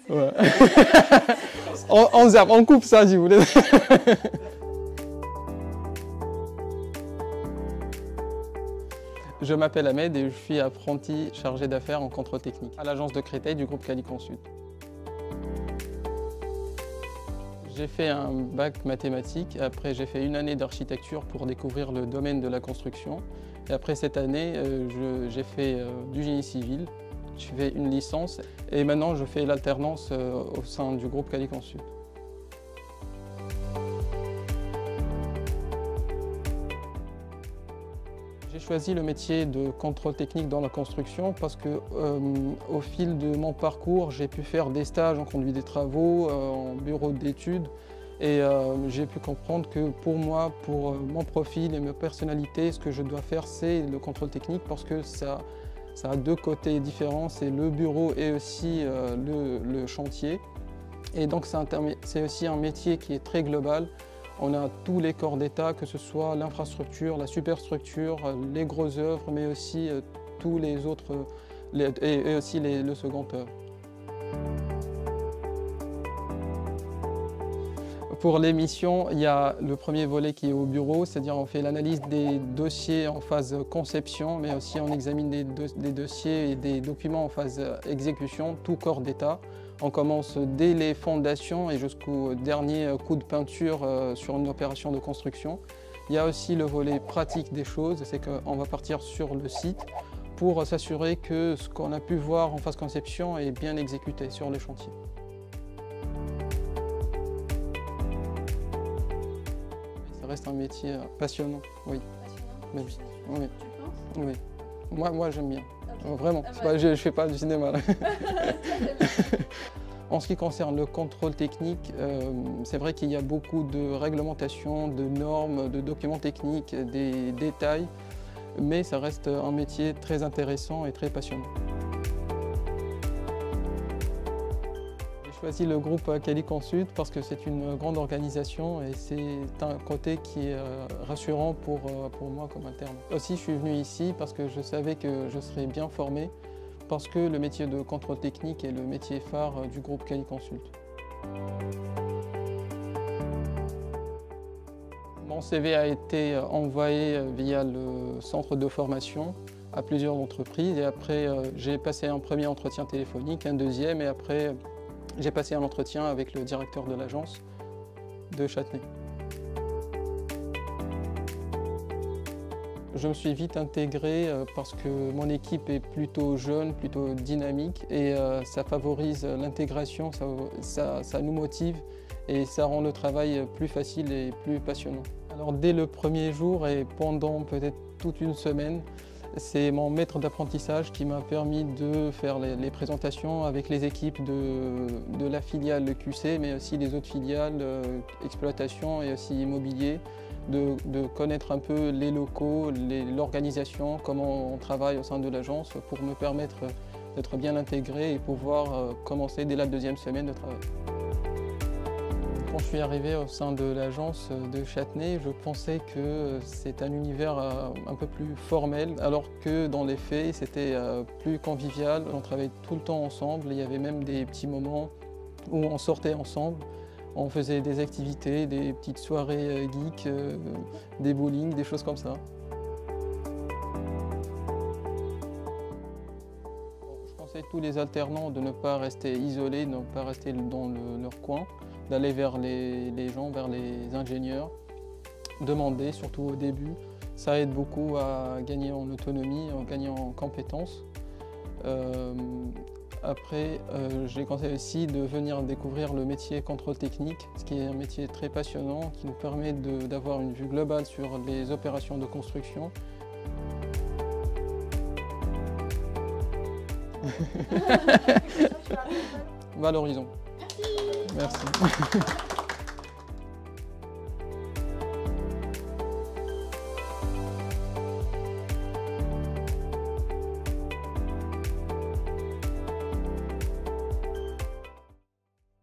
Ouais. On zappe, on coupe ça si vous voulez. Je m'appelle Ahmed et je suis apprenti chargé d'affaires en contrôle technique à l'agence de Créteil du groupe Quali-Consult. J'ai fait un bac mathématiques, après j'ai fait une année d'architecture pour découvrir le domaine de la construction. Et après cette année, j'ai fait du génie civil, j'ai fait une licence et maintenant je fais l'alternance au sein du groupe Quali-Consult. J'ai choisi le métier de contrôle technique dans la construction parce que au fil de mon parcours, j'ai pu faire des stages en conduite des travaux, en bureau d'études et j'ai pu comprendre que pour moi, pour mon profil et ma personnalité, ce que je dois faire, c'est le contrôle technique parce que ça a deux côtés différents, c'est le bureau et aussi le chantier. Et donc c'est aussi un métier qui est très global. On a tous les corps d'État, que ce soit l'infrastructure, la superstructure, les grosses œuvres, mais aussi tous les autres, et aussi le second œuvre. Pour les missions, il y a le premier volet qui est au bureau, c'est-à-dire on fait l'analyse des dossiers en phase conception, mais aussi on examine des dossiers et des documents en phase exécution, tout corps d'État. On commence dès les fondations et jusqu'au dernier coup de peinture sur une opération de construction. Il y a aussi le volet pratique des choses, c'est qu'on va partir sur le site pour s'assurer que ce qu'on a pu voir en phase conception est bien exécuté sur le chantier. Ça reste un métier passionnant, oui. Passionnant? Oui. Tu penses? Oui. Moi j'aime bien. Okay. Vraiment, je ne fais pas du cinéma. Là. En ce qui concerne le contrôle technique, c'est vrai qu'il y a beaucoup de réglementations, de normes, de documents techniques, des détails, mais ça reste un métier très intéressant et très passionnant. J'ai choisi le groupe Quali-Consult parce que c'est une grande organisation et c'est un côté qui est rassurant pour moi comme interne. Aussi, je suis venu ici parce que je savais que je serais bien formé parce que le métier de contrôle technique est le métier phare du groupe Quali-Consult. Mon CV a été envoyé via le centre de formation à plusieurs entreprises et après j'ai passé un premier entretien téléphonique, un deuxième et après j'ai passé un entretien avec le directeur de l'agence de Châtenay. Je me suis vite intégré parce que mon équipe est plutôt jeune, plutôt dynamique et ça favorise l'intégration, ça nous motive et ça rend le travail plus facile et plus passionnant. Alors dès le premier jour et pendant peut-être toute une semaine, c'est mon maître d'apprentissage qui m'a permis de faire les présentations avec les équipes de la filiale QC, mais aussi les autres filiales, exploitation et aussi immobilier, de connaître un peu les locaux, l'organisation, comment on travaille au sein de l'agence pour me permettre d'être bien intégré et pouvoir commencer dès la deuxième semaine de travail. Quand je suis arrivé au sein de l'agence de Châtenay, je pensais que c'est un univers un peu plus formel, alors que dans les faits, c'était plus convivial. On travaillait tout le temps ensemble, il y avait même des petits moments où on sortait ensemble. On faisait des activités, des petites soirées geeks, des bowling, des choses comme ça. Je conseille tous les alternants de ne pas rester isolés, de ne pas rester dans leur coin, d'aller vers les gens, vers les ingénieurs, demander, surtout au début. Ça aide beaucoup à gagner en autonomie, à gagner en compétences. Après, je les conseille aussi de venir découvrir le métier contrôle technique, ce qui est un métier très passionnant, qui nous permet d'avoir une vue globale sur les opérations de construction. Valorisons. Merci. Merci.